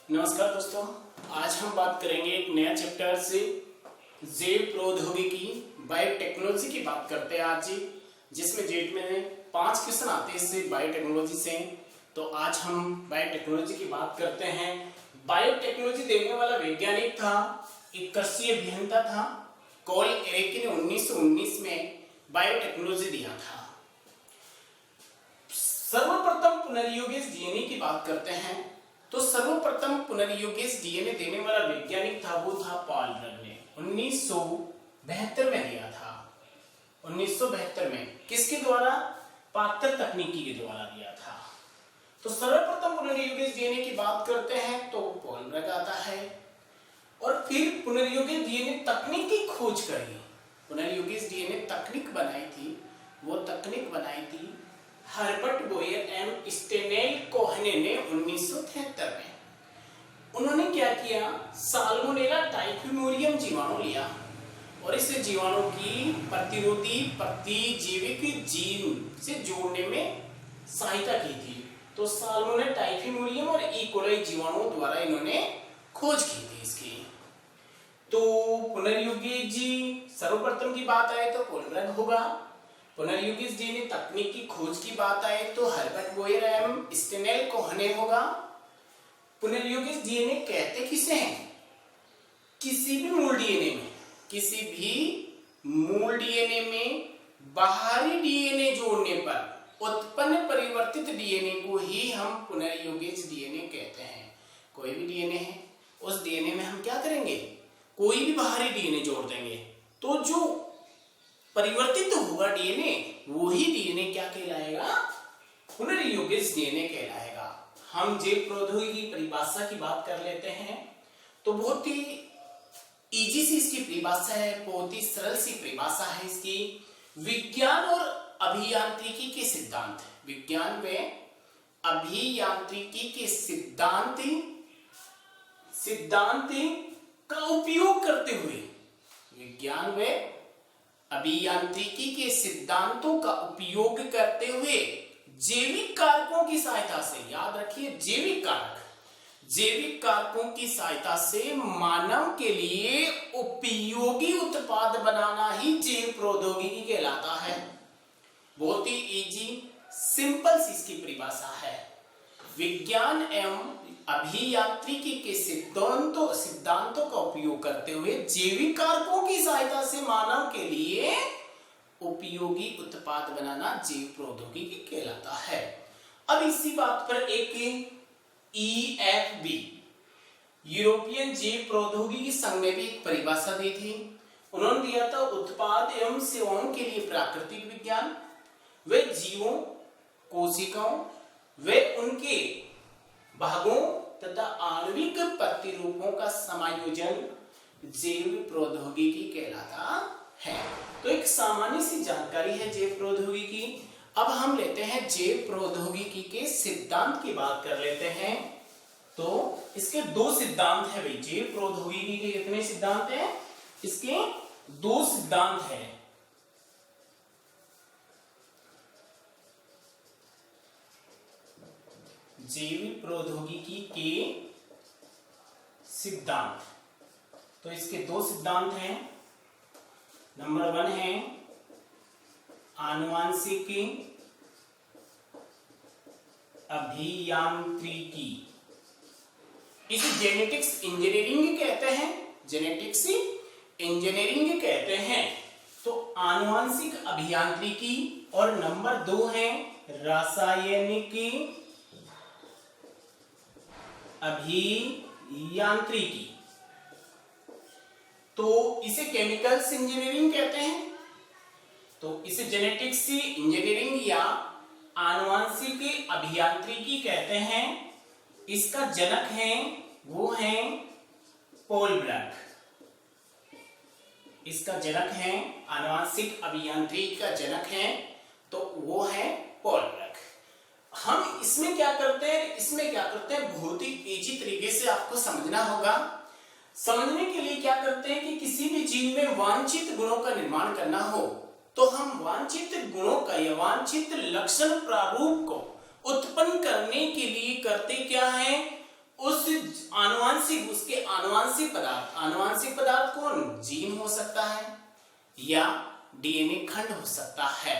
नमस्कार दोस्तों, आज हम बात करेंगे एक नया चैप्टर से जैव प्रौद्योगिकी बायोटेक्नोलॉजी की बात करते हैं आज जी, जिसमें जेट में 5 क्वेश्चन आते हैं इससे बायोटेक्नोलॉजी से। तो आज हम बायोटेक्नोलॉजी की बात करते हैं। बायोटेक्नोलॉजी देने वाला वैज्ञानिक था, एक कृषि अभियंता था, कॉल एरेकी ने 1919 में बायोटेक्नोलॉजी दिया था। सर्वप्रथम पुनर्योगेश डीएनए की बात करते हैं। तो सर्वप्रथम पुनर्योगेश डीएनए देने वाला वैज्ञानिक था, वो था पॉल ब्रग ने 1972 में दिया था। 1972 में किसके द्वारा? पात्र तकनीकी के द्वारा दिया था। तो सर्वप्रथम पुनर्योगेश डीएनए की बात करते हैं तो पॉल ब्रग आता है। और फिर पुनर्योगेश डीएनए तकनीक की खोज करी, पुनर्योगेश डीएनए तकनीक बनाई थी। वो तकनीक बनाई थी हर्बर्ट बोयर एवं स्टेनेल कोहने ने 1973 में। उन्होंने क्या किया? साल्मोनेला टाइफिमोरियम जीवाणु लिया और इस जीवाणु की प्रतिरोधी प्रतिजैविक जीन से जोड़ने में सहायता की थी। तो साल्मोनेला टाइफिमोरियम और ई कोलाई जीवाणु द्वारा इन्होंने खोज की थी इसकी। तो पुनर्योगेश सर्वप्रथम की बात आए तो पॉल ब्रग होगा। पुनर्योगेश डीएनए तकनीक की खोज की बात आए तो हर्बर्ट बोयर एवं स्टेनेल कोहने होगा। पुनर्योगेश डीएनए कहते किसे हैं? किसी भी मूल डीएनए में, किसी भी मूल डीएनए में बाहरी डीएनए जोड़ने पर उत्पन्न परिवर्तित डीएनए को ही हम पुनर्योगेश डीएनए कहते हैं। कोई भी डीएनए है, उस डीएनए में हम क्या करेंगे? कोई भी बाहरी डीएनए जोड़ देंगे तो जो परिवर्तित होगा डीएनए, वही डीएनए क्या कहलाएगा? पुनर्योगेश डीएनए कहलाएगा। हम जैव प्रौद्योगिकी की परिभाषा की बात कर लेते हैं। तो बहुत ही इजी सी इसकी परिभाषा है, बहुत ही सरल सी परिभाषा है इसकी। विज्ञान और अभियांत्रिकी के सिद्धांत, विज्ञान व अभियांत्रिकी के सिद्धांत का उपयोग करते हुए, विज्ञान व अभियांत्रिकी के सिद्धांतों का उपयोग करते हुए जैविक कारकों की सहायता से, याद रखिए जैविक कारकों की सहायता से मानव के लिए उपयोगी उत्पाद बनाना ही जैव प्रौद्योगिकी कहलाता है। बहुत ही इजी सिंपल सी इसकी परिभाषा है। विज्ञान एवं अभियांत्रिकी के सिद्धांतों का उपयोग करते हुए जैविक कारकों की सहायता से मानव के लिए उपयोगी उत्पाद बनाना जैव प्रौद्योगिकी कहलाता है। अब इसी बात पर एक EFB यूरोपियन जैव प्रौद्योगिकी संघ ने भी एक परिभाषा दी थी। उन्होंने दिया था उत्पाद एवं सेवाओं के लिए प्राकृतिक विज्ञान व जीवों, कोशिकाओं व उनके भागों तथा आणविक प्रतिरूपों का समायोजन जैव प्रौद्योगिकी कहलाता है। तो एक सामान्य सी जानकारी है जैव प्रौद्योगिकी। अब हम लेते हैं जैव प्रौद्योगिकी के सिद्धांत की बात कर लेते हैं। तो इसके 2 सिद्धांत है भाई। जैव प्रौद्योगिकी के कितने सिद्धांत हैं? इसके 2 सिद्धांत हैं। जैव प्रौद्योगिकी के सिद्धांत, तो इसके 2 सिद्धांत हैं। नंबर 1 है आनुवांशिक अभियांत्रिकी, इसे जेनेटिक्स इंजीनियरिंग कहते हैं, जेनेटिक्स इंजीनियरिंग कहते हैं। तो आनुवांशिक अभियांत्रिकी। और नंबर 2 है रासायनिक अभियांत्रिकी, तो इसे केमिकल्स इंजीनियरिंग कहते हैं। तो इसे जेनेटिक्स इंजीनियरिंग या आनुवांशिक अभियांत्रिकी कहते हैं। इसका जनक है, वो है पॉल ब्रग। इसका जनक है, आनुवांशिक अभियांत्रिकी का जनक है, तो वो है पॉल ब्रग। हम इसमें क्या करते हैं, बहुत ही इजी तरीके से आपको समझना होगा। समझने के लिए क्या करते हैं कि किसी भी जीव में वांछित गुणों का निर्माण करना हो तो हम वांछित गुणों का या वांछित लक्षण प्रारूप को उत्पन्न करने के लिए करते क्या है? उस आनुवांशिक पदार्थ कौन? जीन हो सकता है या डीएनए खंड हो सकता है।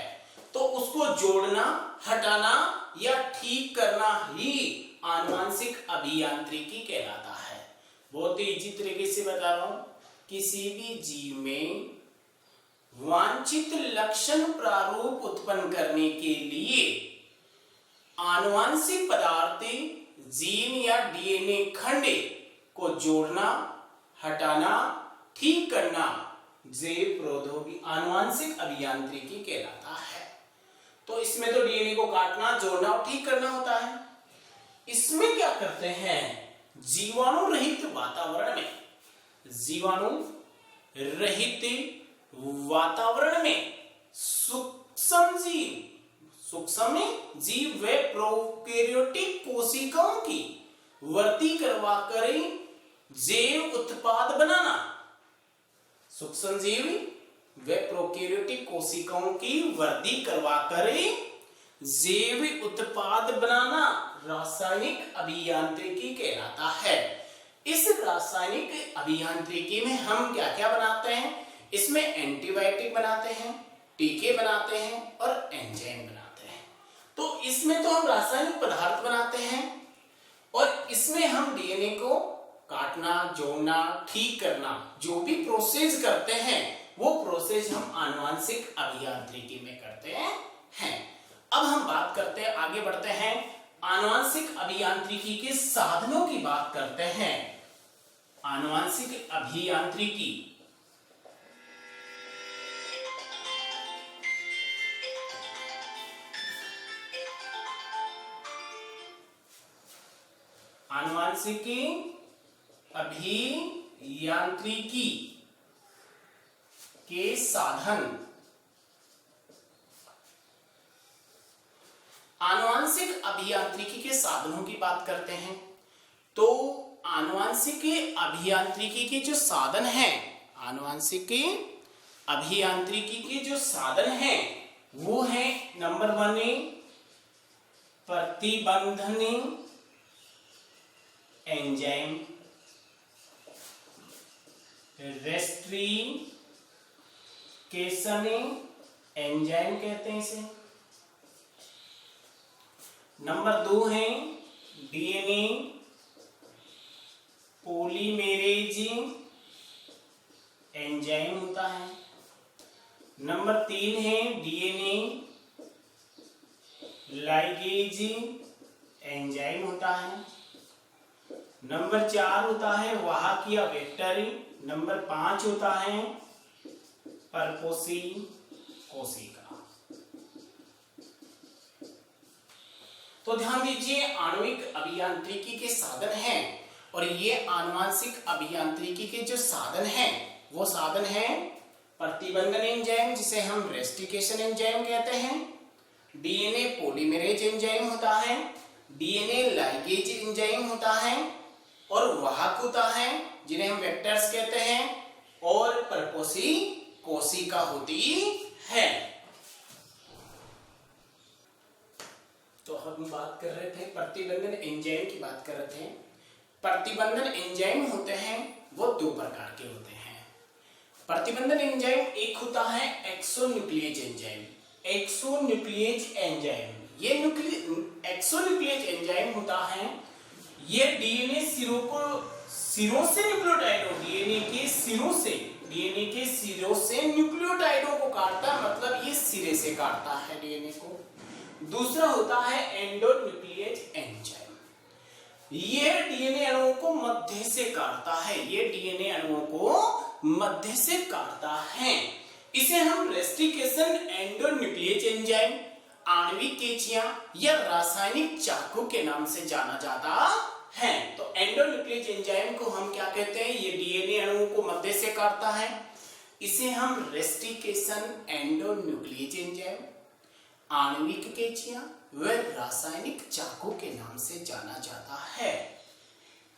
तो उसको जोड़ना, हटाना या ठीक करना ही आनुवांशिक अभियांत्रिकी कहलाता है। बहुत ही इजी तरीके से बता रहा हूं, किसी भी जीव में वांछित लक्षण प्रारूप उत्पन्न करने के लिए आनुवांशिक पदार्थ जीन या डीएनए खंड को जोड़ना, हटाना, ठीक करना जैव प्रौद्योगिकी आनुवांशिक अभियांत्रिकी कहलाता है। तो इसमें तो डीएनए को काटना, जोड़ना और ठीक करना होता है। इसमें क्या करते हैं? जीवाणु रहित वातावरण में, जीवाणु रहित वातावरण में सूक्ष्म जीव व प्रोकैरियोटिक कोशिकाओं की वृद्धि करवाकर जैव उत्पाद बनाना। सूक्ष्म जीव व प्रोकैरियोटिक कोशिकाओं की वृद्धि करवाकर जैव उत्पाद बनाना रासायनिक अभियांत्रिकी कहलाता है। इस रासायनिक अभियांत्रिकी में हम क्या क्या बनाते हैं? इसमें एंटीबायोटिक बनाते हैं, टीके बनाते हैं और एंजाइम बनाते हैं। तो इसमें तो हम रासायनिक पदार्थ बनाते हैं और इसमें हम डीएनए को काटना, जोड़ना, ठीक करना, जो भी प्रोसेस करते हैं वो प्रोसेस हम आनुवांशिक अभियांत्रिकी में करते हैं। अब हम बात करते हैं, आगे बढ़ते हैं, आनुवांशिक अभियांत्रिकी के साधनों की बात करते हैं। आनुवांशिक अभियांत्रिकी अभियांत्रिकी के साधन। आनुवांशिक अभियांत्रिकी के साधनों की बात करते हैं तो आनुवांशिक अभियांत्रिकी के जो साधन हैं, आनुवांशिक अभियांत्रिकी के जो साधन हैं वो है नंबर 1 प्रतिबंधन एंजाइम, रेस्ट्रिकेशन एंजाइम कहते हैं इसे। नंबर 2 है डीएनए पॉलीमेरेज एंजाइम होता है। नंबर 3 है डीएनए लाइगेज एंजाइम होता है। नंबर 4 होता है वाहकीय वेक्टर। नंबर 5 होता है परपोषी कोशिका। तो ध्यान दीजिए, आणविक अभियांत्रिकी के साधन हैं और ये आनुवांशिक अभियांत्रिकी के जो साधन हैं वो साधन हैं प्रतिबंधन एंजाइम जिसे हम रेस्टिकेशन एंजाइम कहते हैं, डीएनए पॉलीमरेज एंजाइम होता है, डीएनए लाइगेज एंजाइम होता है और वाहक होता है जिन्हें हम वेक्टर्स कहते हैं, और परपोषी कोशिका होती है। तो हम बात कर रहे थे प्रतिबंधन एंजाइम की बात कर रहे थे। प्रतिबंधन एंजाइम होते हैं वो 2 प्रकार के होते हैं। प्रतिबंधन एंजाइम एक होता है एक्सोन्यूक्लियेज एंजाइम। एक्सोन्यूक्लियेज एंजाइम, ये एक्सोन्यूक्लियेज एंजाइम होता है, ये डीएनए सिरों से न्यूक्लियोटाइडों, डीएनए के सिरों से न्यूक्लियोटाइडों को काटता है, मतलब ये सिरे से काटता है डीएनए को। दूसरा होता है एंडोन्यूक्लियेज एंजाइम, ये डीएनए अणुओं को मध्य से काटता है, ये डीएनए अणुओं को मध्य से काटता है। इसे हम रेस्टिकेशन एंडोन्यूक्लियेज एंजाइम, आणविक कैंचियां या रासायनिक चाकू के नाम से जाना जाता है। तो एंडोन्यूक्लियेज एंजाइम को हम क्या कहते हैं? ये डीएनए अणुओं को मध्य से काटता है, इसे हम रेस्टिकेशन एंडोन्यूक्लियेज एंजाइम, आणविक कैंचियां व रासायनिक चाकू के नाम से जाना जाता है।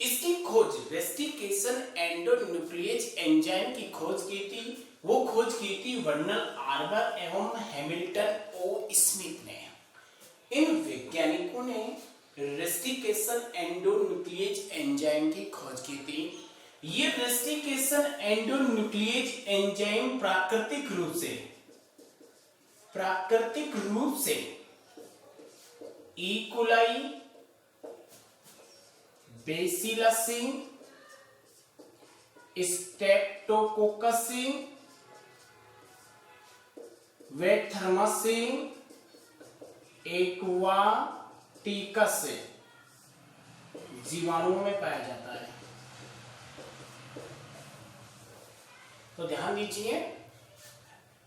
इसकी खोज, रेस्टिकेशन एंडोन्यूक्लियेज एंजाइम की खोज की थी वर्नर आर्बर एवं हैमिल्टन ओ स्मिथ ने। इन वैज्ञानिकों ने रेस्टिकेशन एंडोन्यूक्लियेज एंजाइम की खोज की थी। ये रेस्टिकेशन एंडोन्यूक्लिएज एंजाइम प्राकृतिक रूप से ई कोलाई, बेसिलस, स्ट्रेप्टोकोकस व थर्मस एक्वाटिकस जीवाणुओं में पाया जाता है। तो ध्यान दीजिए,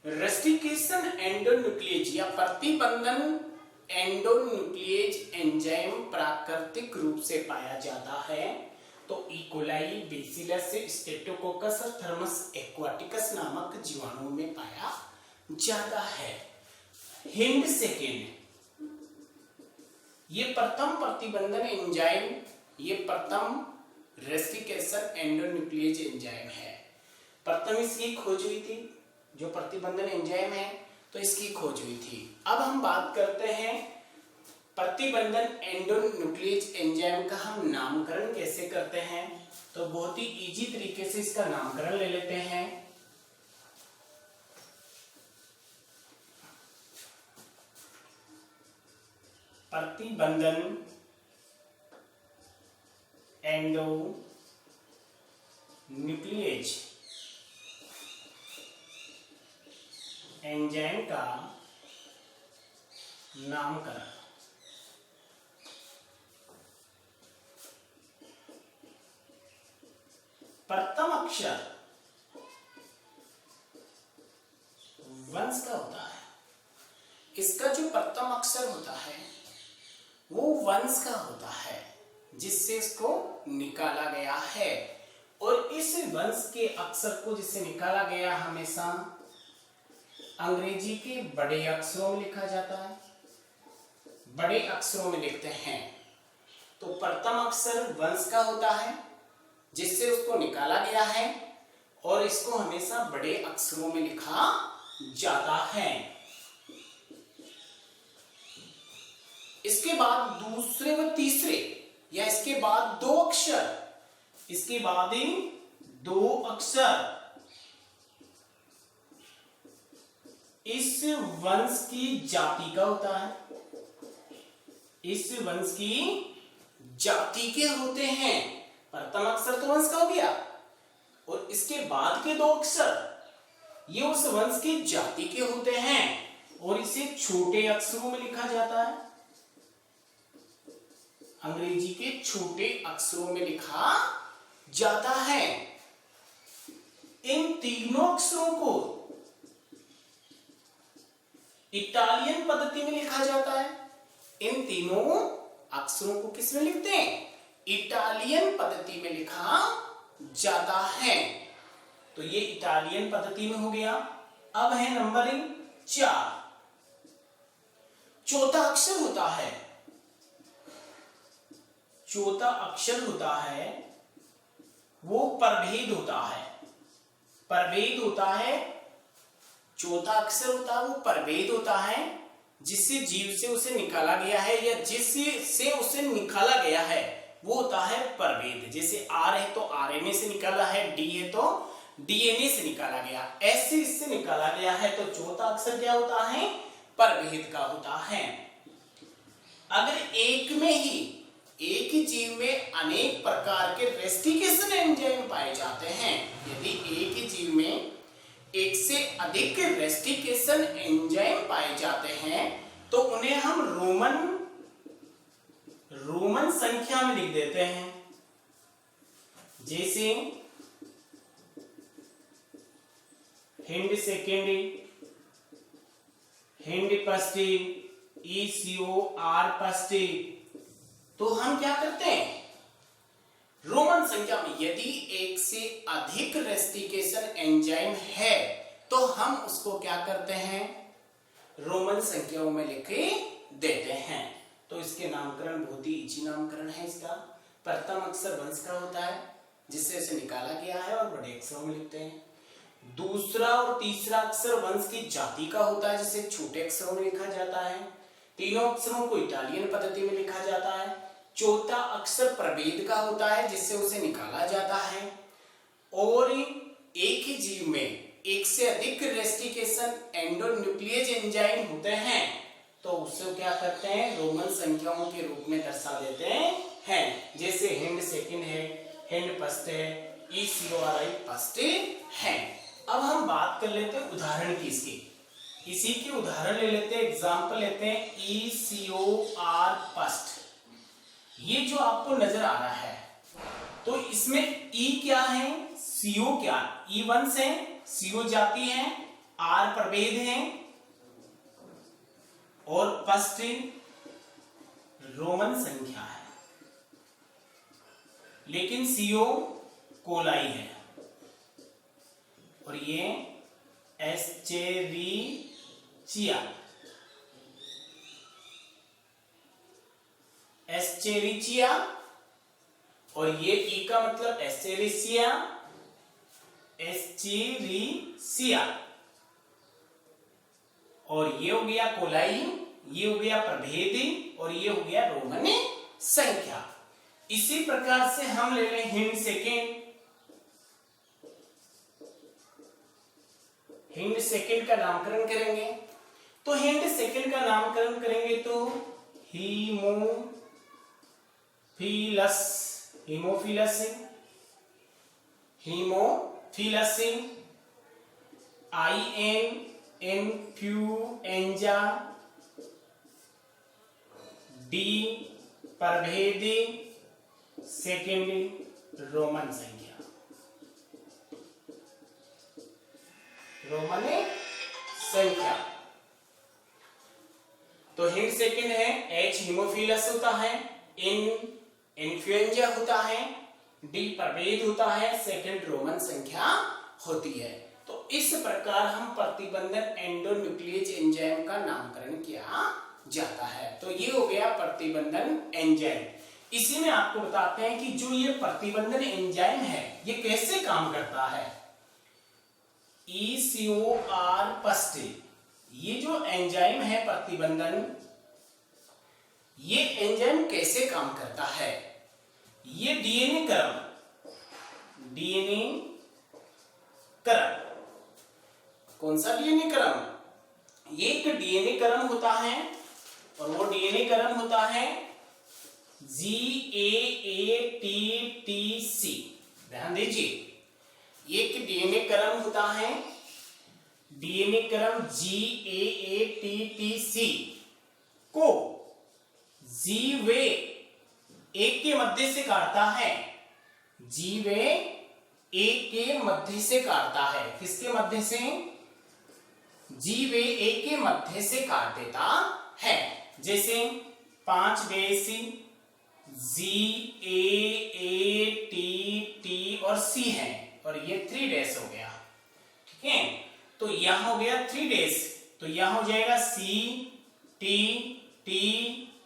रेस्टिकेशन एंडोन्यूक्लिएज या प्रतिबंधन एंडोन्यूक्लिएज एंजाइम प्राकृतिक रूप से पाया जाता है। तो ई कोलाई, बेसिलस, स्ट्रेप्टोकोकस और थर्मस एक्वाटिकस नामक जीवाणुओं में पाया जाता है। हिंड सेकेंड, ये प्रथम प्रतिबंधन एंजाइम, ये प्रथम रेस्टिकेशन एंडोन्यूक्लिएज एंजाइम है। प्रथम इसकी खोज हुई थी, जो प्रतिबंधन एंजाइम है, तो इसकी खोज हुई थी। अब हम बात करते हैं प्रतिबंधन एंडोन्यूक्लिएज एंजाइम का हम नामकरण कैसे करते हैं। तो बहुत ही इजी तरीके से इसका नामकरण ले लेते हैं। प्रतिबंधन एंडोन्यूक्लिएज एंजाइम का नामकरण। प्रथम अक्षर वंश का होता है। इसका जो प्रथम अक्षर होता है वो वंश का होता है, जिससे इसको निकाला गया है। और इस वंश के अक्षर को जिससे निकाला गया हमेशा अंग्रेजी के बड़े अक्षरों में लिखा जाता है, बड़े अक्षरों में लिखते हैं। तो प्रथम अक्षर वंश का होता है जिससे उसको निकाला गया है, और इसको हमेशा बड़े अक्षरों में लिखा जाता है। इसके बाद दूसरे व तीसरे या इसके बाद दो अक्षर, इसके बाद दो अक्षर इस वंश की जाति का होता है, इस वंश की जाति के होते हैं। प्रथम अक्षर तो वंश का हो गया, और इसके बाद के दो अक्षर ये उस वंश की जाति के होते हैं, और इसे छोटे अक्षरों में लिखा जाता है, अंग्रेजी के छोटे अक्षरों में लिखा जाता है। इन तीनों अक्षरों को इटालियन पद्धति में लिखा जाता है। इन तीनों अक्षरों को किस में लिखते हैं? इटालियन पद्धति में लिखा जाता है। तो ये इटालियन पद्धति में हो गया। अब है नंबर 4, चौथा अक्षर होता है, चौथा अक्षर होता है वो प्रभेद होता है, प्रभेद होता है। चौथा अक्षर होता है वो प्रभेद होता है, जिससे जीव से उसे निकाला गया है या जिससे उसे निकाला गया है वो होता है प्रभेद। जैसे आर है तो आरएनए से निकाला है, डी है तो डीएनए से निकाला गया, ऐसे इससे निकाला गया है। तो चौथा अक्षर क्या होता है? प्रभेद का होता है। अगर एक में ही एक ही जीव में अनेक प्रकार के रेस्टिकेशन एंजाइम पाए जाते हैं, यदि एक ही जीव में एक से अधिक रेस्टिकेशन एंजाइम पाए जाते हैं तो उन्हें हम रोमन संख्या में लिख देते हैं। जैसे hind second, hind first, ECOR first. तो हम क्या करते हैं? रोमन संख्या में यदि एक से अधिक रेस्टिकेशन एंजाइम है तो हम उसको क्या करते हैं? रोमन संख्याओं में लिख देते हैं। तो इसके नामकरण बहुत ही इजी नामकरण है इसका। प्रथम अक्षर वंश का होता है जिससे इसे निकाला गया है और बड़े अक्षरों में लिखते हैं। दूसरा और तीसरा अक्षर वंश की जाति का होता है जिसे छोटे अक्षरों में लिखा जाता है। तीनों अक्षरों को इटालियन पद्धति में लिखा जाता है। चौथा अक्षर प्रभेद का होता है जिससे उसे निकाला जाता है। और एक ही जीव में एक से अधिक रेस्टिकेशन एंडोन्यूक्लियेज एंजाइम होते हैं तो उससे क्या करते हैं, रोमन संख्याओं के रूप में दर्शा देते हैं। जैसे हिंड सेकंड है, हिंड फर्स्ट है, ECORI फर्स्ट है। अब हम बात कर लेते हैं उदाहरण की इसकी, इसी के उदाहरण ले लेते हैं, एग्जांपल लेते हैं ECOR फर्स्ट। ये जो आपको नजर आ रहा है तो इसमें E क्या है, CO क्या, E वंश है, CO जाति है, R प्रभेद है और फर्स्ट रोमन संख्या है, लेकिन CO कोलाई है और ये एस्चेरिचिया और ये ई का मतलब एस्चेरिचिया, और ये हो गया कोलाई, ये हो गया प्रभेद और ये हो गया रोमन संख्या। इसी प्रकार से हम ले लें हिंड सेकेंड। हिंड सेकेंड का नामकरण करेंगे तो हिंड सेकेंड का नामकरण करेंगे तो हीमोफिलस, इन्फ्लुएंजा, डी प्रभेदी, सेकेंड रोमन संख्या, रोमन संख्या। तो हिंड सेकेंड है, H हीमोफिलस होता है, इन्फ्लुएंजा होता है, डी प्रभेद होता है, सेकेंड रोमन संख्या होती है। तो इस प्रकार हम प्रतिबंधन एंडोन्यूक्लियेज एंजाइम का नामकरण किया जाता है। तो ये हो गया प्रतिबंधन एंजाइम। इसी में आपको बताते हैं कि जो ये प्रतिबंधन एंजाइम है ये कैसे काम करता है। ECOR फर्स्ट, ये जो एंजाइम है प्रतिबंधन, ये एंजाइम कैसे काम करता है। ये डीएनए क्रम, कौन सा डीएनए क्रम, एक डीएनए क्रम होता है और वो डीएनए क्रम होता है GAATTC। ध्यान दीजिए, एक डीएनए क्रम होता है, डीएनए क्रम GAATTC को जीवे एक के मध्य से काटता है, जीवे एक के मध्य से काटता है। किसके मध्य से, जीवे एक के मध्य से काट देता है। जैसे 5 बेस GAATT और C है और ये 3 डैश हो गया, ठीक है। तो यहां हो गया 3 डैश, तो यहां हो जाएगा C T T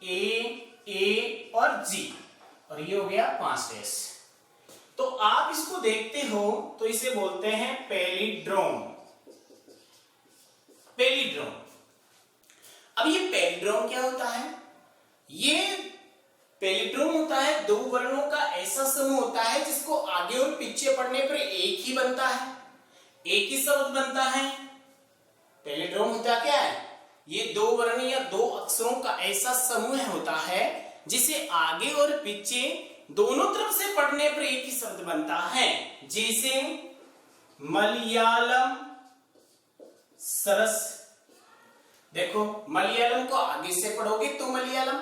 A A और G और ये हो गया 5 डैश। तो आप इसको देखते हो तो इसे बोलते हैं पैलिड्रोम। पैलिड्रोम। अब ये पैलिड्रोम क्या होता है, ये पैलिड्रोम होता है दो वर्णों का ऐसा समूह होता है जिसको आगे और पीछे पढ़ने पर एक ही बनता है, एक ही शब्द बनता है। पैलिड्रोम होता क्या है, ये दो वर्ण या दो अक्षरों का ऐसा समूह होता है जिसे आगे और पीछे दोनों तरफ से पढ़ने पर एक ही शब्द बनता है। जैसे मलयालम, सरस। देखो मलयालम को आगे से पढ़ोगे तो मलयालम,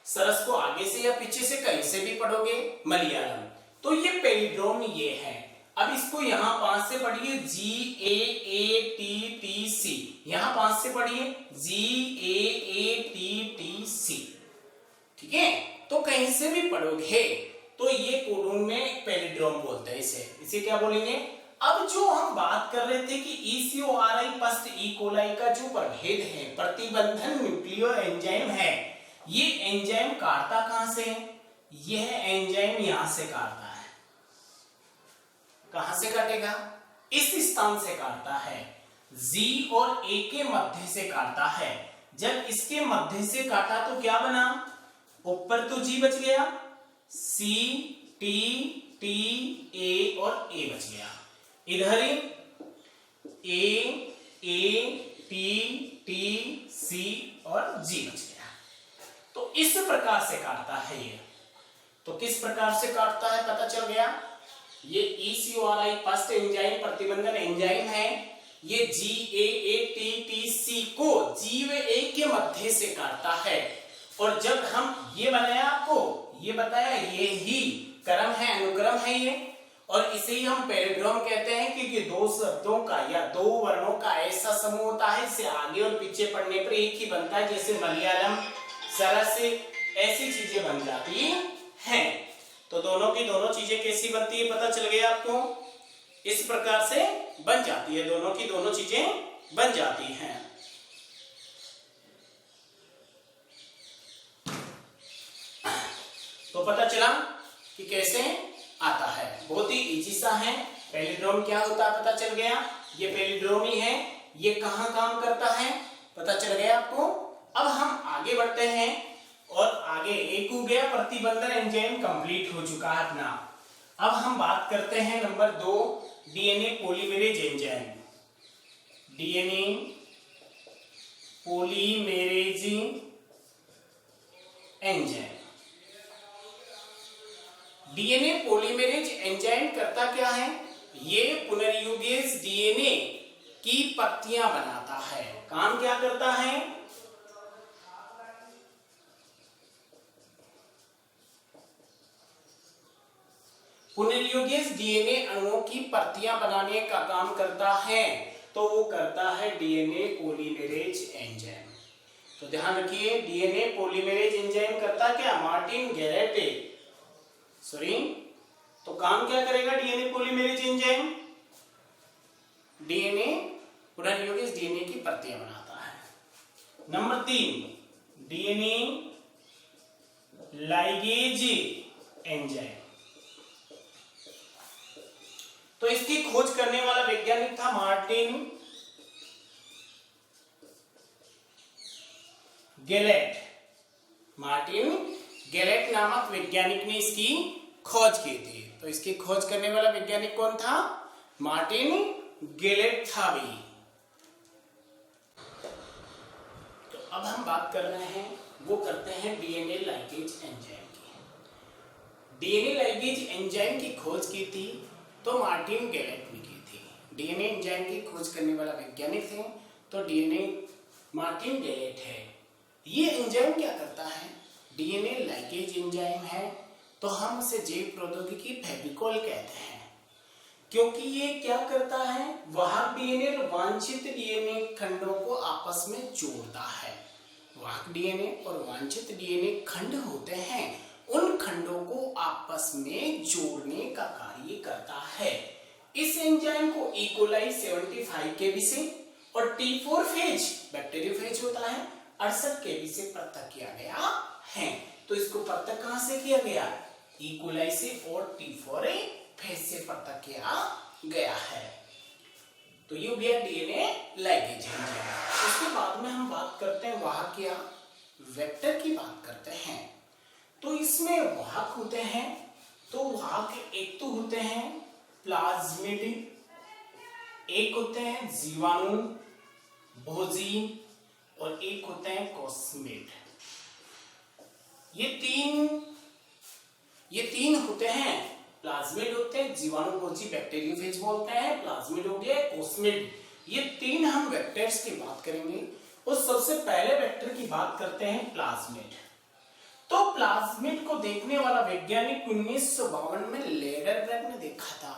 सरस को आगे से या पीछे से कहीं से भी पढ़ोगे मलयालम। तो ये पैलिड्रोम ये है। अब इसको यहां 5 से पढ़िए GAATTC, यहां 5 से पढ़िए GAATTC, ठीक है। तो कहीं से भी पढ़ोगे तो ये कोडून में पैलिड्रोम बोलते हैं इसे क्या बोलेंगे। अब जो हम बात कर रहे थे कि ECORI फर्स्ट ई कोलाई का जो प्रभेद है, प्रतिबंधन न्यूक्लियो एंजाइम है, ये एंजाइम काटता कहां से, यह एंजाइम यहां से काटता है। कहां से काटेगा, इस स्थान से काटता है, G और A के मध्य से काटता है। जब इसके मध्य से काटा तो क्या बना, ऊपर तो G बच गया, C T टी ए और ए बच गया, इधर ए टी टी सी और जी बच गया। तो इस प्रकार से काटता है ये। तो किस प्रकार से काटता है पता चल गया। ये ECORI फर्स्ट एंजाइम प्रतिबंधन एंजाइम है। ये GAATTC को जीव ए के मध्य से काटता है। और जब हम ये बनाया आपको, ये बताया, ये ही क्रम है, अनुक्रम है ये, और इसे ही हम पैराग्राम कहते हैं क्योंकि दो शब्दों का या दो वर्णों का ऐसा समूह होता है, इसे आगे और पीछे पढ़ने पर एक ही बनता है, जैसे मलयालम, सरस, ऐसी चीजें बन जाती हैं। तो दोनों की दोनों चीजें कैसी बनती है पता चल गया आपको, इस प्रकार से बन जाती है, दोनों की दोनों चीजें बन जाती हैं। तो पता चला कि कैसे आता है, बहुत ही इजी सा है। पैलिड्रोम क्या होता है पता चल गया, ये पैलिड्रोम ही है। ये कहाँ काम करता है पता चल गया आपको। अब हम आगे बढ़ते हैं और आगे एक हो गया प्रतिबंधन एंजाइम कंप्लीट हो चुका है अपना। अब हम बात करते हैं number 2 DNA polymerase enzyme. DNA polymerase enzyme. DNA polymerase enzyme करता क्या है, ये पुनर्युगेज डीएनए की प्रतियां बनाता है। काम क्या करता है, पुनर्युगेज डीएनए अणुओं की प्रतियां बनाने का काम करता है। तो वो करता है डीएनए पॉलीमेरेज एंजाइम। तो ध्यान रखिए, डीएनए पॉलीमेरेज एंजाइम करता क्या, मार्टिन गैरेटे, सॉरी, तो काम क्या करेगा DNA polymerase enzyme, DNA पुनर्युगेज DNA की प्रतियां बनाता है। Number 3 DNA ligase enzyme. तो इसकी खोज करने वाला वैज्ञानिक था मार्टिन गैलेट। मार्टिन गैलेट नामक वैज्ञानिक ने इसकी खोज की थी। तो इसकी खोज करने वाला वैज्ञानिक कौन था, मार्टिन गैलेट था भी। तो अब हम बात कर रहे हैं, वो करते हैं डीएनए लाइगेज एंजाइम की। डीएनए लाइगेज एंजाइम की खोज की थी तो मार्टिन गैलेट ने की थी। डीएनए एंजाइम की खोज करने वाला वैज्ञानिक थे तो डीएनए मार्टिन गैलेट है। ये एंजाइम क्या करता है, डीएनए लाइगेज एंजाइम है, तो हम उसे जैव प्रौद्योगिकी फेविकोल कहते हैं, क्योंकि ये क्या करता है, वाहक डीएनए और वांछित डीएनए खंडों को आपस में जोड़ता है। वाहक डीएनए और वांछित डीएनए खंड होते हैं, उन खंडों को आपस में जोड़ने का कार्य करता है। इस एंजाइम को इकोलाई 75 केबी से और T4 फेज बैक्टीरियोफेज होता है 68 केबी से पृथक किया गया है। तो इसको पृथक कहां से किया गया, इकोलाई से और T4 फेज से पृथक किया गया है। तो ये हो गया डीएनए लाइगेज एंजाइम। उसके बाद में हम बात करते हैं वाहक या वेक्टर की बात करते हैं। तो इसमें वाहक होते हैं, तो वाहक एक तो होते हैं प्लाज्मिड, एक होते हैं जीवाणु भोजी और एक होते हैं कोस्मिड। ये तीन होते हैं, प्लाज्मिड होते हैं, जीवाणु भोजी बैक्टीरियोफेज बोलते हैं, प्लाज्मिड हो गया, कोस्मिड। ये तीन हम वेक्टर्स की बात करेंगे। और सबसे पहले वेक्टर की बात करते हैं प्लाज्मिड। तो प्लाज्मिड को देखने वाला वैज्ञानिक 1952 में लेडरबर्ग ने देखा था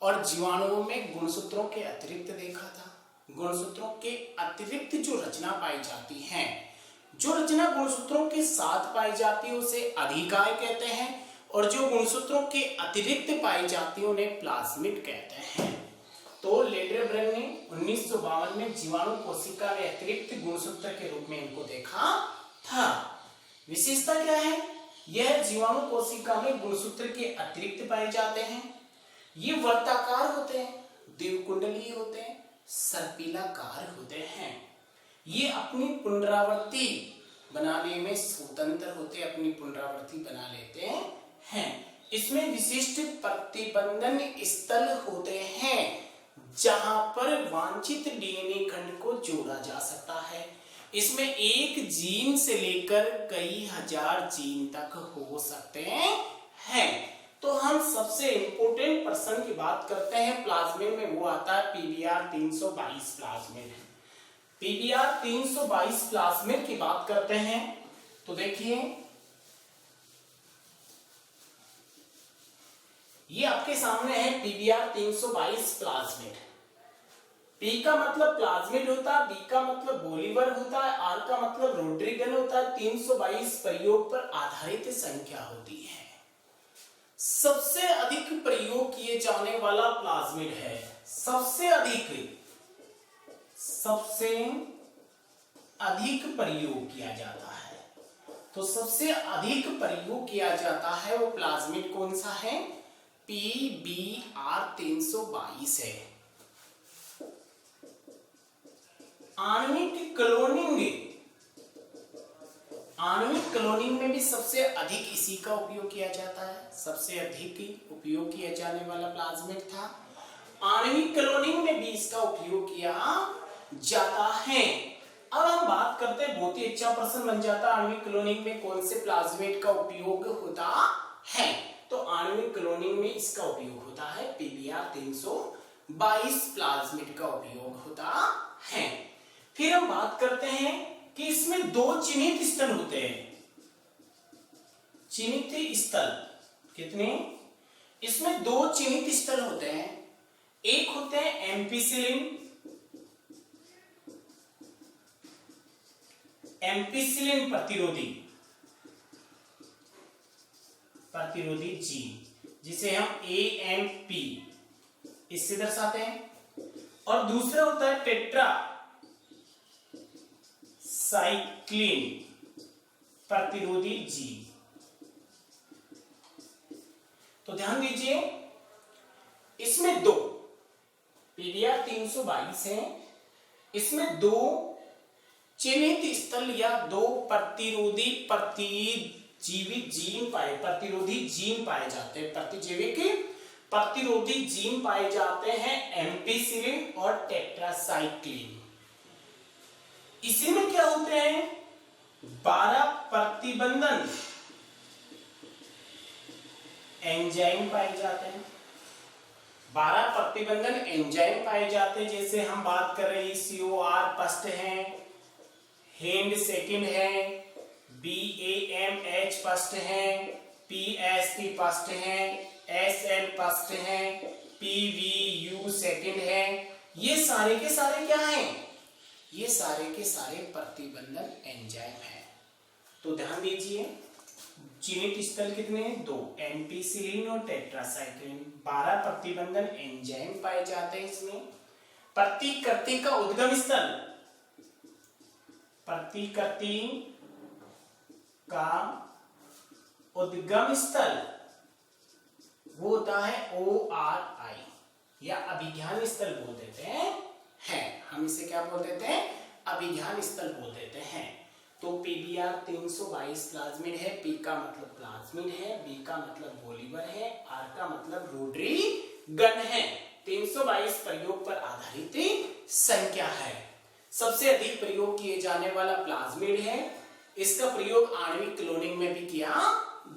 और जीवाणुओं में गुणसूत्रों के अतिरिक्त देखा था। गुणसूत्रों के अतिरिक्त जो रचना पाई जाती है, जो रचना गुणसूत्रों के साथ पाई जाती है उसे अधिकाय कहते हैं, और जो गुणसूत्रों के अतिरिक्त पाई जाती है उन्हें प्लाज्मिड कहते हैं। तो लेडरबर्ग ने 1952 में जीवाणु कोशिका में अतिरिक्त गुणसूत्र के रूप में इनको देखा था। विशेषता क्या है, यह जीवाणु कोशिका में गुणसूत्र के अतिरिक्त पाए जाते हैं। ये वर्ताकार होते हैं, द्विकुंडलीय होते हैं, सर्पिलाकार होते हैं। ये अपनी पुनरावृत्ति बनाने में स्वतंत्र होते हैं, अपनी पुनरावृत्ति बना लेते हैं। इसमें विशिष्ट प्रतिबंधन स्थल होते हैं जहां पर वांछित डीएनए खंड को जोड़ा जा सकता है। इसमें एक जीन से लेकर कई हजार जीन तक हो सकते हैं। तो हम सबसे इंपॉर्टेंट पर्सन की बात करते हैं प्लाज्मिड में, वो आता है पीबीआर 322 प्लाज्मिड। पीबीआर 322 प्लाज्मिड की बात करते हैं तो देखिए ये आपके सामने है पीबीआर 322 प्लाज्मिड। पी का मतलब प्लाज्मिड होता है, बी का मतलब बोलीवर होता है, आर का मतलब रोटरीगन होता है। 322 प्रयोग पर आधारित संख्या होती है। सबसे अधिक प्रयोग किए जाने वाला प्लाज्मिड है। सबसे अधिक प्रयोग किया जाता है। तो सबसे अधिक प्रयोग किया जाता है वो प्लाज्मिड कौन सा है? पीबीआर 322 है। आणविक क्लोनिंग में भी सबसे अधिक इसी का उपयोग किया जाता है। सबसे अधिक उपयोग किया जाने वाला प्लाज्मिड था। आणविक क्लोनिंग में भी इसका उपयोग किया जाता है। अब हम बात करते हैं, बहुत ही अच्छा प्रश्न बन जाता है, आणविक क्लोनिंग में कौन से प्लाज्मिड का उपयोग होता है? तो आणविक क्लोनिंग में इसका उपयोग होता है पीबीआर 322 प्लाज्मिड का उपयोग होता है। फिर हम बात करते हैं कि इसमें दो चिन्हित स्थल होते हैं। चिन्हित स्थल कितने? इसमें दो चिन्हित स्थल होते हैं। एक होते हैं एम्पिसिलिन प्रतिरोधी जीन, जिसे हम एएमपी इससे दर्शाते हैं। और दूसरा होता है टेट्रा साइक्लिन प्रतिरोधी जीन। तो ध्यान दीजिए, इसमें दो पीबीआर 322 है। इसमें दो चिन्हित स्थल या दो प्रतिरोधी जीन पाए जाते हैं। प्रतिरोधी जीन पाए जाते हैं एम्पिसिलिन और टेट्रासाइक्लिन। इसी में क्या होते हैं? 12 प्रतिबंधन एंजाइम पाए जाते हैं। 12 प्रतिबंधन एंजाइम पाए जाते हैं। जैसे हम बात कर रहे हैं COR फर्स्ट है, हेंड सेकंड है, BAMH फर्स्ट है, PSP फर्स्ट है, SN फर्स्ट है, PVU सेकंड है। ये सारे के सारे क्या हैं? ये सारे के सारे प्रतिबंधन एंजाइम है। तो ध्यान दीजिए, चिन्हित स्थल कितने हैं? दो, एम्पिसिलिन और टेट्रासाइक्लिन। 12 प्रतिबंधन एंजाइम पाए जाते हैं इसमें। प्रतिकृति का उद्गम स्थल वो होता है ORI या अभिज्ञान स्थल बोल देते हैं। हम इसे क्या बोल देते हैं? अभिज्ञान स्थल बोल देते हैं। तो पीबीआर 322 प्लाज्मिड है। पी का मतलब प्लाज्मिड है, बी का मतलब बोलीवर है, आर का मतलब रोटरीगन है। 322 प्रयोग पर आधारित संख्या है। सबसे अधिक प्रयोग किए जाने वाला प्लाज्मिड है। इसका प्रयोग आणविक क्लोनिंग में भी किया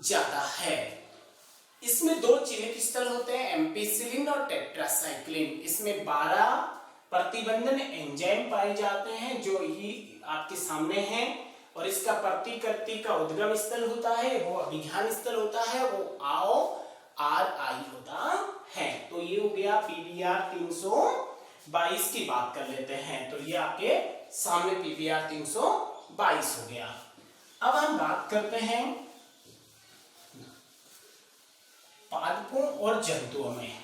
जाता है। इसमें दो चिन्हित स्थल होते हैं, एम्पिसिलिन और टेट्रासाइक्लिन। इसमें 12 प्रतिबंधन एंजाइम पाए जाते हैं जो ही आपके सामने हैं। और इसका प्रतिकृति का उद्गम स्थल होता है, वो अभिज्ञान स्थल होता है, वो ORI होता है। तो ये हो गया पीबीआर 322 की बात कर लेते हैं। तो ये आपके सामने पीबीआर 322 हो गया। अब हम बात करते हैं पादपों और जंतुओं में।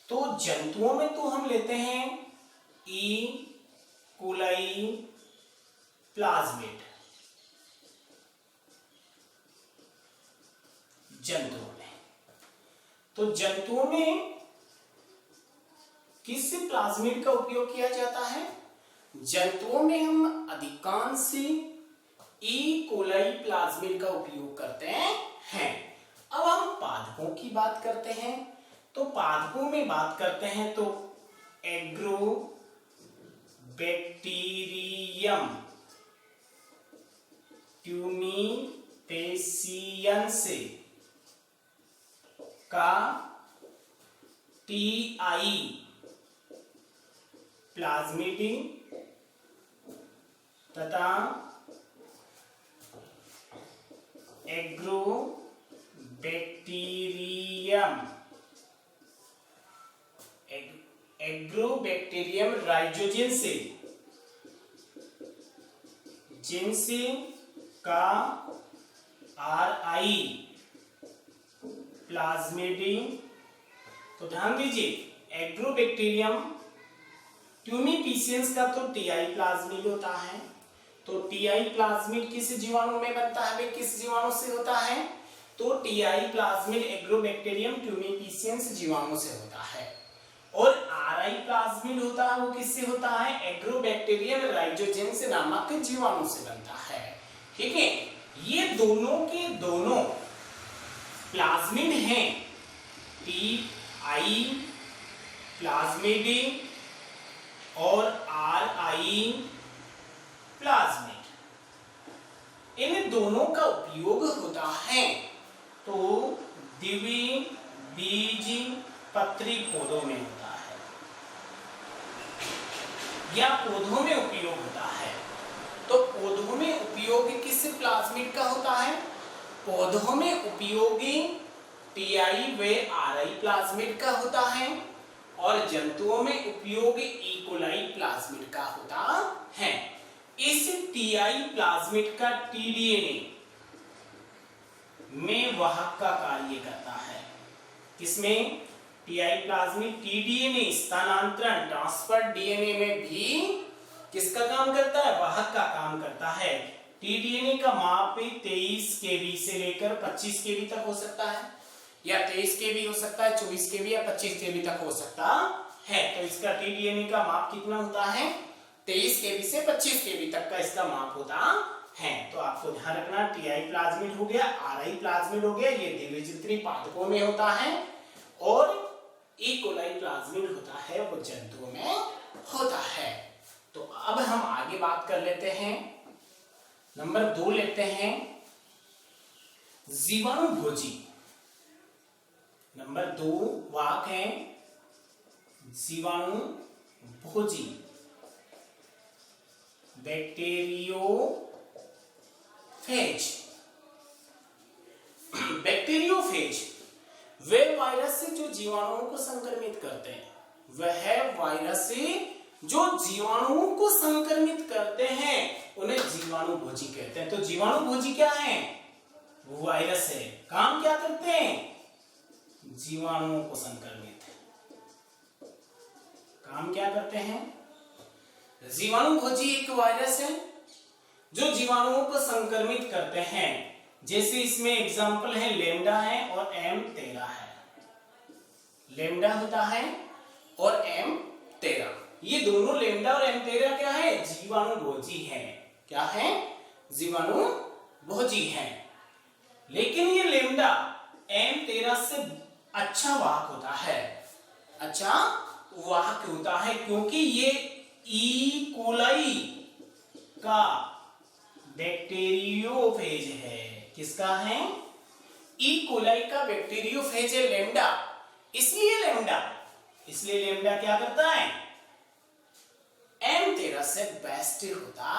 तो जंतुओं में तो हम लेते हैं ई कोलाई प्लाज्मिड। जंतुओं में किस प्लाज्मिड का उपयोग किया जाता है? जंतुओं में हम अधिकांश ई कोलाई प्लाज्मिड का उपयोग करते हैं। अब हम पादपों की बात करते हैं। तो पादपों में बात करते हैं तो एग्रोबैक्टीरियम ट्यूनिपेशियंस का टीआई प्लाज्मिडियम तथा एग्रोबैक्टीरियम राइजोजेंसे जिनसे का RI प्लाज्मिडियम। तो ध्यान दीजिए, एग्रोबैक्टीरियम ट्यूनिपेशियंस का तो TI प्लाज्मिड होता है। तो TI प्लाज्मिड किस जीवाणु में बनता है, किस जीवाणु से होता है? तो TI प्लाज्मिड एग्रोबैक्टीरियम ट्यूनिपेशियंस जीवाणु से होता है। और RI प्लाज्मिड होता है, वो किससे होता है? एग्रोबैक्टीरियम राइजोजेंस नामक जीवाणु से बनता है। ठीक है, ये दोनों के दोनों प्लाज्मिड हैं, TI प्लाज्मिडियम और RI प्लाज्मिड। इन दोनों का उपयोग होता है तो द्विबीजपत्री पौधों में होता है या पौधों में उपयोग होता है। तो पौधों में उपयोग किस प्लाज्मिड का होता है? पौधों में उपयोगी TI व RI प्लाज्मिड का होता है और जंतुओं में उपयोगी E. coli प्लाज्मिड का होता है। इस TI प्लाज्मिड का tDNA में वाहक का कार्य करता है। किसमें? TI प्लाज्मिड tDNA स्थानांतरण ट्रांसफर DNA में भी किसका काम करता है? वाहक का काम करता है। tDNA का माप 23 kb से लेकर 25 kb तक हो सकता है, या 23 kb हो सकता है, 24 kb या 25 kb तक हो सकता है। तो इसका tDNA का माप कितना होता है? 23 kb से 25 kb तक का इसका माप होता है। तो आपको ध्यान रखना, TI प्लाज्मिड हो गया, RI प्लाज्मिड हो गया, ये द्विबीजपत्री पादपों में होता है, और E. coli प्लाज्मिड होता है, वो जंतुओं में होता है। तो अब हम आगे बात कर लेते हैं, नंबर 2 लेते हैं, जीवाणु भोजी। नंबर 2 वाक है जीवाणु भोजी। बैक्टीरियोफेज। बैक्टीरियोफेज वे वायरस से जो जीवाणुओं को संक्रमित करते हैं, वह वायरस से जो जीवाणुओं को संक्रमित करते हैं उन्हें जीवाणु भोजी कहते हैं। तो जीवाणु भोजी क्या है? वायरस है। काम क्या करते हैं? जीवाणुओं को संक्रमित। काम क्या करते हैं? जीवाणु भोजी एक वायरस है जो जीवाणुओं को संक्रमित करते हैं। जैसे इसमें एग्जाम्पल है लेम्डा है और M13 है। लेम्डा होता है और M13, ये दोनों लेम्डा और M13 क्या है? जीवाणु भोजी है। क्या है? जीवाणु भोजी है। लेकिन ये लेम्डा M13 से अच्छा वाहक होता है, अच्छा वाहक होता है, क्योंकि ये E. coli का बैक्टीरियोफेज है। किसका है? E. coli का बैक्टीरियोफेज है लेम्डा। इसलिए लेम्डा क्या करता है? M13 से बेस्ट होता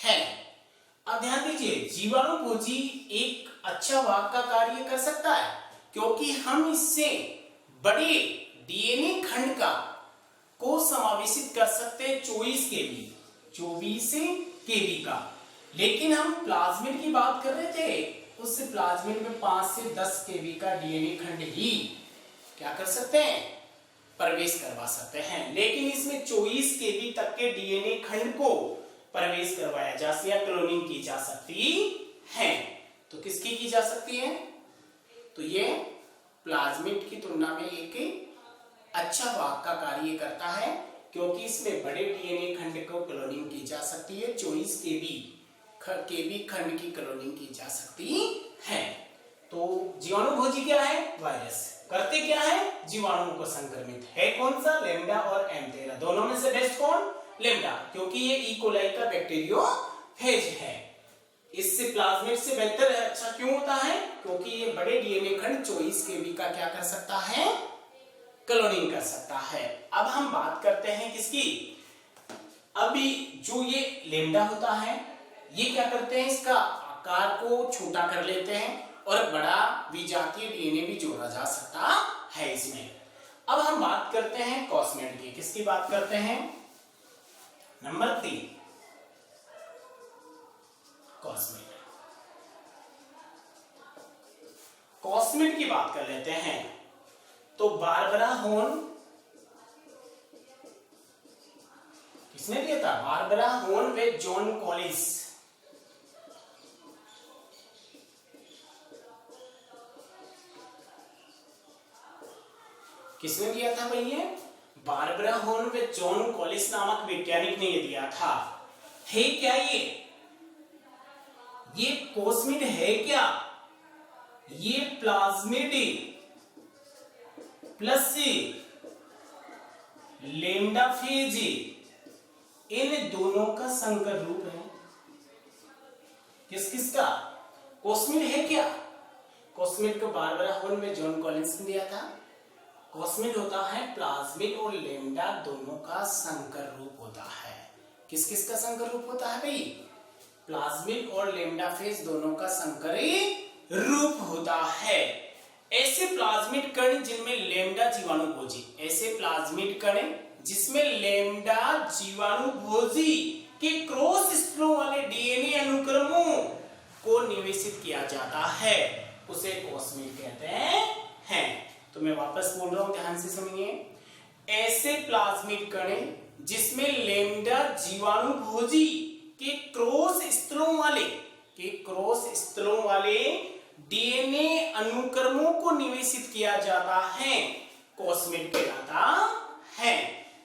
है। अब ध्यान दीजिए, जीवाणु भोजी एक अच्छा वाहक का कार्य कर सकता है, क्योंकि हम इससे बड़े DNA खंड को समावेशित कर सकते हैं 24 kb का। लेकिन हम प्लाज्मिड की बात कर रहे थे, उस प्लाज्मिड में 5 से 10 kb का DNA खंड ही क्या कर सकते हैं? प्रवेश करवा सकते हैं। लेकिन इसमें 24 kb तक के DNA खंड को प्रवेश करवाया जा सकता है, क्लोनिंग की जा सकती है। तो किसकी की जा सकती है? तो ये प्लाज्मिड की तुलना में एक अच्छा वाहक का कार्य करता है, क्योंकि इसमें बड़े DNA खंड को क्लोनिंग की जा सकती है। 24 kb खंड की क्लोनिंग की जा सकती है। तो जीवाणुभोजी क्या है? वायरस। करते क्या है? जीवाणुओं को संक्रमित। है कौन सा? लैम्डा और एम13। दोनों में से बेस्ट कौन? लैम्डा, क्योंकि ये ई कोलाई का बैक्टीरियोफेज है। इससे प्लाज्मिड से बेहतर है। अच्छा क्यों होता है? क्योंकि ये बड़े डीएनए खंड 24 केबी का क्या कर सकता है? क्लोनिंग कर सकता है। अब हम बात करते हैं किसकी? अभी जो ये लैम्डा होता है, ये क्या करते हैं? इसका आकार को छोटा कर लेते हैं और बड़ा विजातीय डीएनए भी जोड़ा जा सकता है इसमें। अब हम बात करते हैं कॉस्मिड की। किसकी बात करते हैं? Number 3, cosmid. कॉस्मिड की बात कर लेते हैं। तो बारबरा होर्न किसने दिया था? बारबरा होर्न व जॉन कॉलिस। किसने दिया था भाई? ये बारबरा होर्न व जॉन कॉलिस नामक वैज्ञानिक ने ये दिया था। है क्या ये कॉस्मिड है क्या? ये प्लाज्मिड प्लस लैम्डा फेज, इन दोनों का संकर रूप है। किस किस का? कॉस्मिड है क्या? कॉस्मिड को बारबरा होर्न में जॉन कॉलिंस ने दिया था। कॉस्मिड होता है प्लाज्मिड और लैम्डा दोनों का संकर रूप होता है। किस किस का संकर रूप होता है भाई? प्लाज्मिड और लैम्डा फेज दोनों का संकरी रूप होता है। ऐसे प्लाज्मिड कण जिनमें लैम्डा जीवाणुभोजी, ऐसे प्लाज्मिड कण जिसमें लैम्डा जीवाणुभोजी के क्रॉस स्ट्रोम वाले डीएनए अनुक्रमों को निवेशित किया जाता है, उसे कॉस्मिड कहते हैं। तो मैं वापस बोल रहा हूं, ध्यान से सुनिए। ऐसे प्लाज्मिड कण जिसमें लैम्डा जीवाणुभोजी के क्रॉस स्ट्रोम वाले डीएनए अनुक्रमों को निवेशित किया जाता है, कॉस्मिड कहलाता है।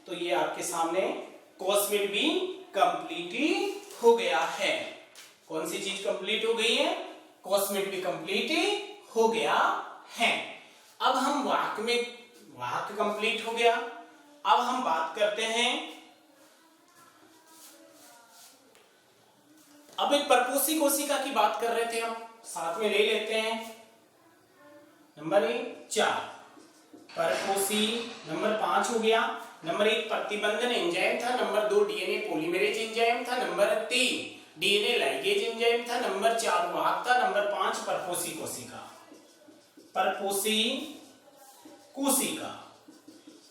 तो ये आपके सामने कॉस्मिड भी कंप्लीट हो गया है। कौन सी चीज कंप्लीट हो गई है? कॉस्मिड भी कंप्लीट हो गया है। अब हम वाहक कंप्लीट हो गया। अब हम बात करते हैं, अब एक परपोषी कोशिका की बात कर रहे थे, हम साथ में ले लेते हैं। नंबर 4 परपोषी, नंबर 5 हो गया। नंबर 1 प्रतिबंधन एंजाइम था, नंबर 2 डीएनए पॉलीमरेज एंजाइम था, नंबर 3 डीएनए लाइगेज एंजाइम था, नंबर 4 वाहक था, नंबर 5 परपोषी कोशिका। परपोषी कोशिका,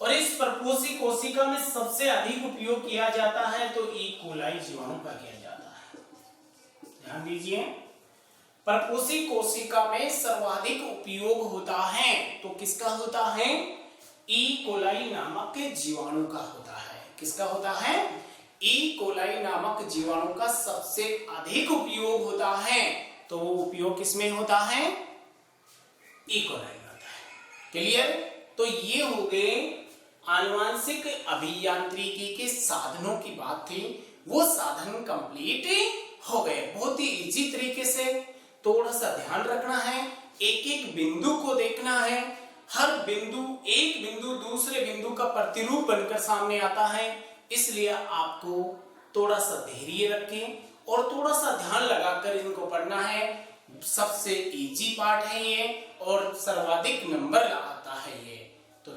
और इस परपोषी कोशिका में सबसे अधिक उपयोग किया जाता है तो ई कोलाई जीवाणु का किया जाता है। ध्यान दीजिए, परपोषी कोशिका में सर्वाधिक उपयोग होता है तो किसका होता है? ई कोलाई नामक जीवाणु का होता है। किसका होता है? ई कोलाई नामक जीवाणु का सबसे अधिक उपयोग होता है। तो वो उपयोग किसमें होता है? ई कोलाई में होता है। क्लियर? तो ये हो गए आनुवांशिक अभियांत्रिकी के साधनों की बात थी, वो साधन कंप्लीट हो गए। बहुत ही इजी तरीके से, थोड़ा सा ध्यान रखना है, एक एक बिंदु को देखना है। हर बिंदु, एक बिंदु दूसरे बिंदु का प्रतिरूप बनकर सामने आता है, इसलिए आपको थोड़ा सा धैर्य रखें और थोड़ा सा ध्यान लगाकर इनको पढ़ना है। सबसे इजी पार्ट है ये और सर्वाधिक नंबर